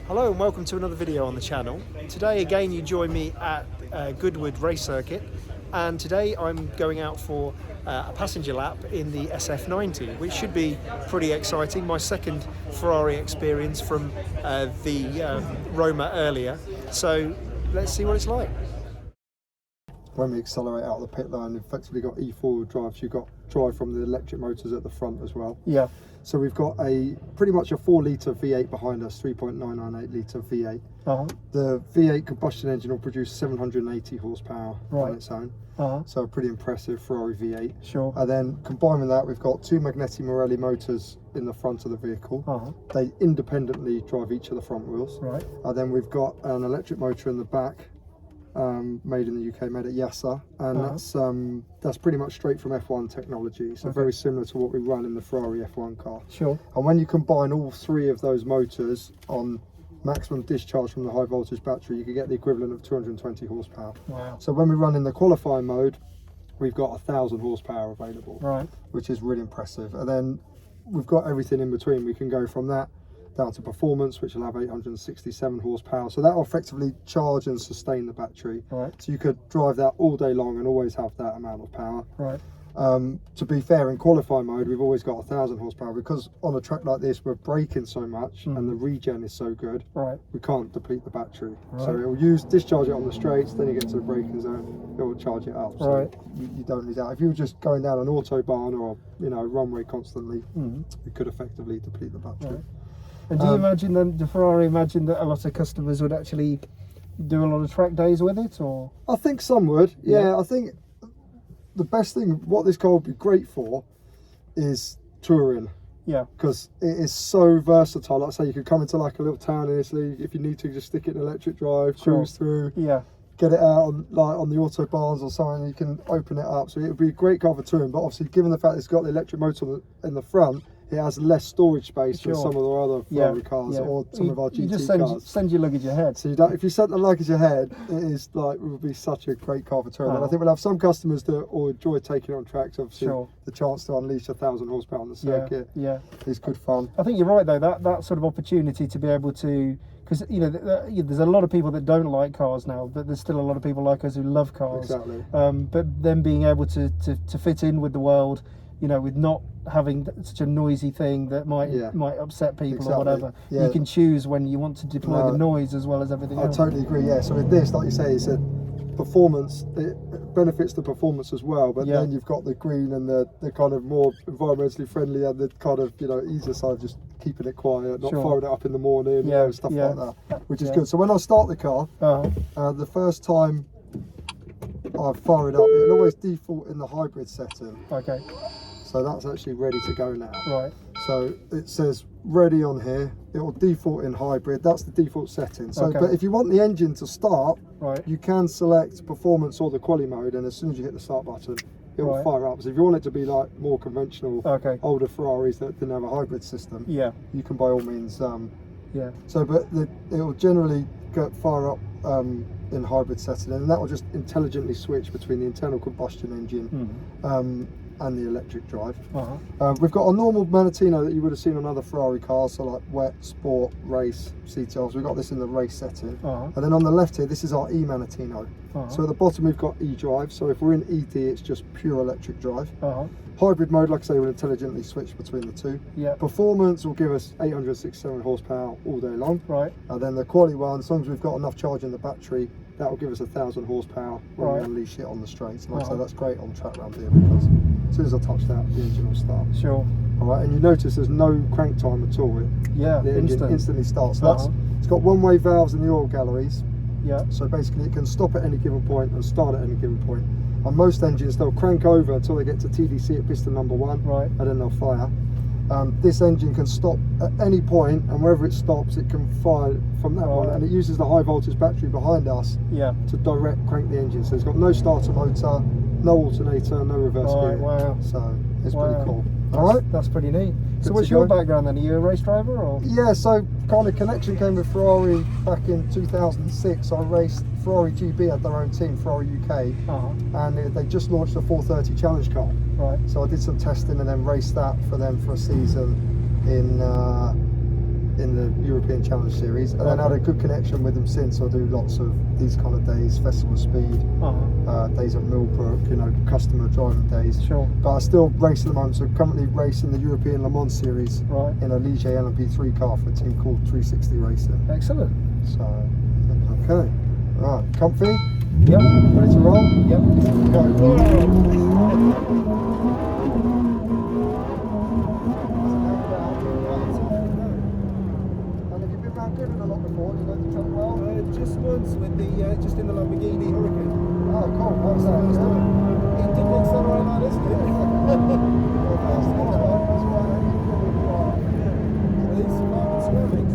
Hello and welcome to another video on the channel. Today again you join me at Goodwood race circuit, and today I'm going out for a passenger lap in the SF90, which should be pretty exciting. My second Ferrari experience from the Roma earlier, so let's see what it's like. When we accelerate out of the pit lane, we've effectively got E4 drive, so you've got drive from the electric motors at the front as well. Yeah. So we've got pretty much a 4 litre V8 behind us, 3.998 litre V8. The V8 combustion engine will produce 780 horsepower on its own. So a pretty impressive Ferrari V8. Sure. And then combined with that, we've got 2 Magneti Marelli motors in the front of the vehicle. They independently drive each of the front wheels. Right. And then we've got an electric motor in the back, made in the UK, made at Yassa, and that's pretty much straight from F1 technology, so very similar to what we run in the Ferrari F1 car. Sure. And when you combine all 3 of those motors on maximum discharge from the high voltage battery, you can get the equivalent of 220 horsepower. Wow. So when we run in the qualifying mode, we've got 1,000 horsepower available, which is really impressive. And then we've got everything in between. We can go from that down to performance, which will have 867 horsepower, so that will effectively charge and sustain the battery. So you could drive that all day long and always have that amount of power. To be fair, in qualifying mode we've always got 1,000 horsepower, because on a track like this we're braking so much and the regen is so good, we can't deplete the battery. So it will discharge it on the straights, then you get to the braking zone, it will charge it up. So you don't need that. If you were just going down an autobahn or runway constantly, you could effectively deplete the battery. And do you imagine then, the Ferrari imagine that a lot of customers would actually do a lot of track days with it, or? I think some would, I think the best thing, what this car would be great for, is touring. Because it is so versatile. Like I say, you could come into like a little town in Italy, if you need to, just stick it in electric drive, cruise through, get it out on the autobahns or something, you can open it up. So it would be a great car for touring, but obviously given the fact it's got the electric motor in the front, it has less storage space than some of the other Ferrari cars or some of our GT you just cars. Send your luggage ahead. So you don't, if you sent the luggage ahead, it would be such a great car for touring. And I think we'll have some customers that will enjoy taking it on tracks. Obviously, the chance to unleash 1,000 horsepower on the circuit is good fun. I think you're right though, that sort of opportunity to be able to, because there's a lot of people that don't like cars now, but there's still a lot of people like us who love cars. Exactly. But then being able to fit in with the world, with not having such a noisy thing that might upset people or whatever. You can choose when you want to deploy the noise as well as everything else. I totally agree, so with this, like you say, it's a performance, it benefits the performance as well, but then you've got the green and the kind of more environmentally friendly and the kind of easier side of just keeping it quiet, not firing it up in the morning, stuff like that, which is good. So when I start the car, the first time I fire it up, it'll always default in the hybrid setting. So that's actually ready to go now. So it says ready on here. It will default in hybrid. That's the default setting. So, but if you want the engine to start, you can select performance or the quali mode, and as soon as you hit the start button, it will fire up. So if you want it to be like more conventional, older Ferraris that didn't have a hybrid system, you can by all means. So, but it will generally fire up in hybrid setting, and that will just intelligently switch between the internal combustion engine and the electric drive. We've got a normal Manettino that you would have seen on other Ferrari cars, so like wet, sport, race, CTLs. We've got this in the race setting. And then on the left here, this is our E-Manettino. So at the bottom we've got E-drive, so if we're in ED it's just pure electric drive. Hybrid mode, like I say, will intelligently switch between the two. Performance will give us 867 horsepower all day long. And then the quali one, as long as we've got enough charge in the battery, that will give us 1,000 horsepower when we unleash it on the straights. And like I say, that's great on track round here, because as soon as I touch that, the engine will start. Alright, and you notice there's no crank time at all. The engine instantly starts. So it's got one-way valves in the oil galleries. So basically it can stop at any given point and start at any given point. On most engines they'll crank over until they get to TDC at piston number 1, and then they'll fire. This engine can stop at any point, and wherever it stops, it can fire from that one, and it uses the high voltage battery behind us to direct crank the engine. So it's got no starter motor, no alternator, no reverse gear. Wow. So it's pretty cool. All right, that's pretty neat. Good So what's to your go. background then? Are you a race driver or? Yeah, so kind of connection came with Ferrari back in 2006. I raced Ferrari GB, had their own team, Ferrari UK, and they just launched a 430 challenge car. Right. So I did some testing and then raced that for them for a season in the European Challenge Series, and then had a good connection with them since. I do lots of these kind of days, Festival Speed, days at Millbrook, you know, customer driving days. Sure. But I still race at the moment, so currently racing the European Le Mans Series in a Ligier LMP3 car for a team called 360 Racing. Excellent. So, okay. Right, comfy? Yep. Ready to roll? Yep. Go. Just once with the just in the Lamborghini Hurricane. Oh, cool. What was that? It didn't accelerate like this, did it? These carbon ceramics.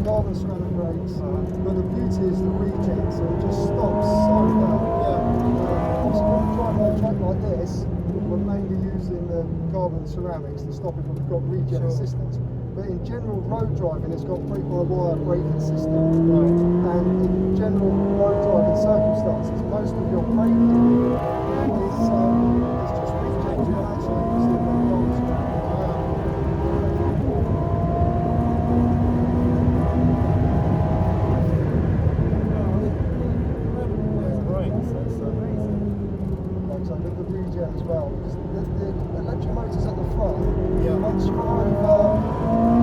Carbon ceramic brakes. But the beauty is the regen, so it just stops so well. Obviously, when we're driving on a track like this, we're mainly using the carbon ceramics to stop it, but we've got regen assistance. But in general road driving, it's got brake-by-wire braking system. And in general road driving circumstances, most of your braking is just regen actually using the carbon ceramic. So with the regen as well, because the electric motors at the front, once you're over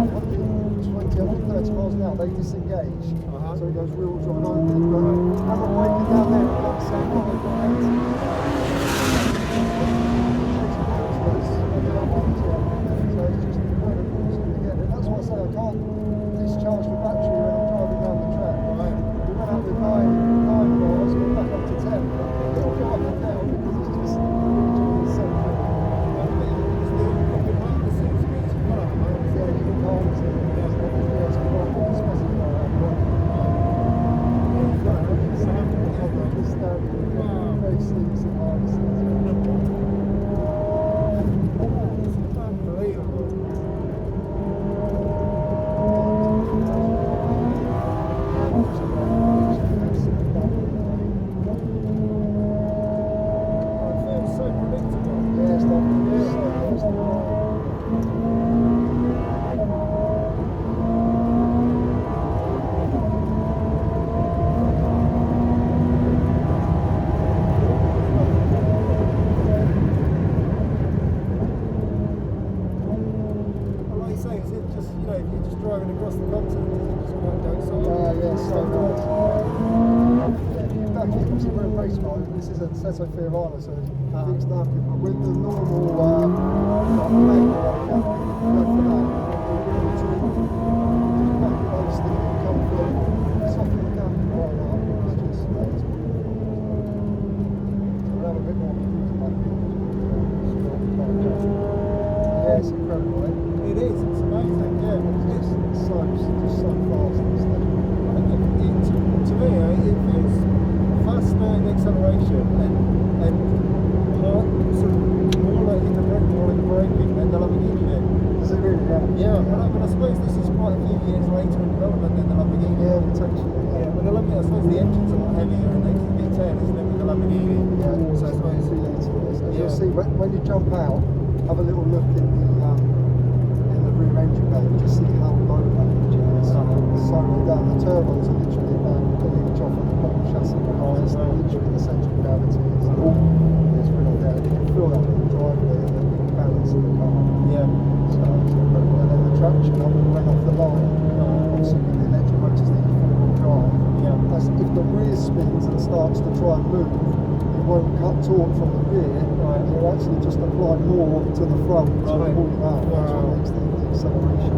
120, 130 miles an hour, they disengage. So it goes real drive only. But when we're braking down there, we've got the same problem. So it's just incredible to get it. That's why I say I can't discharge the battery when I'm driving down the track. We went up with 9 miles, we're back up to 10. It'll go up and down because it's just really so good. Driving across the continent, it's just quite docile. So good. If you back it, obviously we're in race mode, this is a Seto Fiorano, so it's fixed market, but with the normal manual go for that. Just quite close to the comfort, soften the gap right up, it's just amazing. So we'll have a bit more cruise back in. Yeah, it's incredible, eh? It is, it's amazing, It's so fast and stuff. To me, it feels faster in acceleration and sort of more like in the braking than the Lamborghini did. Does it really? Yeah, but I suppose this is quite a few years later in development than the Lamborghini. Yeah, potentially. But the Lamborghini, I suppose the engine's a lot heavier and it's a bit 10, isn't it, with the Lamborghini? So I suppose you'll see when you jump out, have a little look in the rear engine bay, just see how low that engine is. So down, the turbos are literally about an inch off of the bottom chassis. It's literally the centre of gravity. It's really there. You can feel that when you drive there, the balance of the car. So it's incredible. And then the traction up and went off the line. Obviously with the electric motors that you four-wheel drive. That's if the rear spins and starts to try and move, you won't cut torque from the rear. You'll actually just apply more to the front to pull you out. That's what makes the acceleration.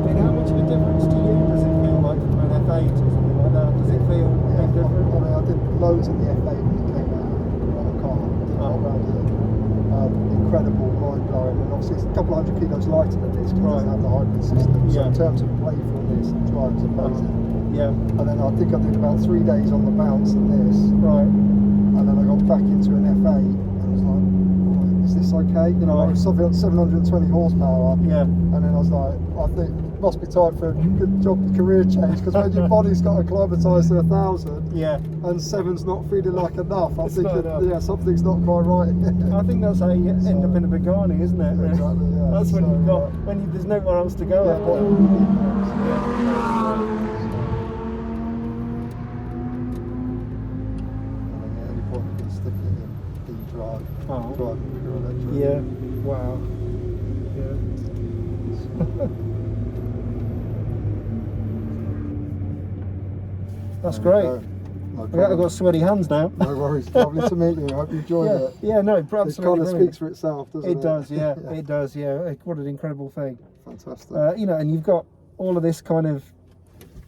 And how much of a difference to you does it feel like from an F8 or something like that? Does it feel a bit different? I did loads of the F8 when it came out on the car. Did a lot around here. incredible, mind-blowing, and obviously it's a couple hundred kilos lighter than this because it doesn't have the hybrid system. So in terms of playfulness and drive, it's amazing. And then I think I did about 3 days on the bounce in this. And then I got back into an F8 and I was like, oh, is this okay? You know, I was something like 720 horsepower. And then I was like, I think it must be time for a good career change, because when your body's got acclimatised to 1,000 and 7's not feeling like enough, I think something's not quite right. I think that's how you end up in a Pagani, isn't it? Exactly, yeah. That's when you've got, there's nowhere else to go. Drive pure electric. Wow. That's great. I've got sweaty hands now. No worries. Lovely to meet you. I hope you enjoyed it. No, absolutely. It kind of speaks for itself, doesn't it? It does, it does, What an incredible thing. Fantastic. You know, and you've got all of this kind of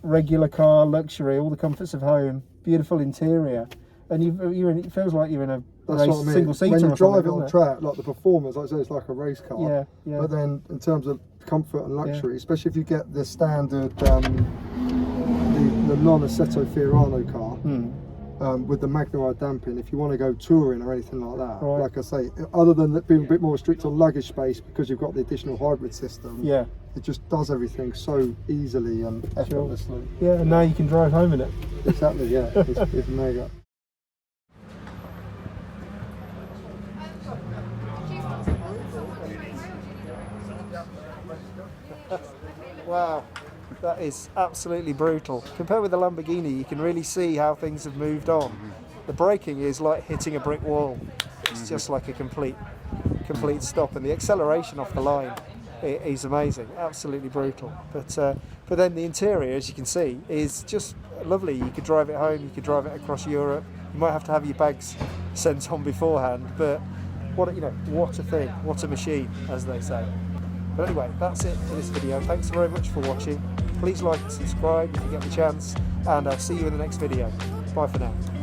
regular car luxury, all the comforts of home, beautiful interior, and it feels like you're in a single seater. When you drive it on track, like the performance, like I say, it's like a race car. But then in terms of comfort and luxury, especially if you get the standard, the non-Assetto Fiorano car with the Magnum damping, if you want to go touring or anything like that, like I say, other than being a bit more strict on luggage space because you've got the additional hybrid system, it just does everything so easily and effortlessly. And now you can drive home in it. Exactly, it's mega. Wow, that is absolutely brutal. Compared with the Lamborghini, you can really see how things have moved on. The braking is like hitting a brick wall. It's just like a complete stop, and the acceleration off the line is amazing, absolutely brutal. But then the interior, as you can see, is just lovely. You could drive it home, you could drive it across Europe. You might have to have your bags sent on beforehand, but what a thing, what a machine, as they say. But anyway, that's it for this video. Thanks very much for watching. Please like and subscribe if you get the chance, and I'll see you in the next video. Bye for now.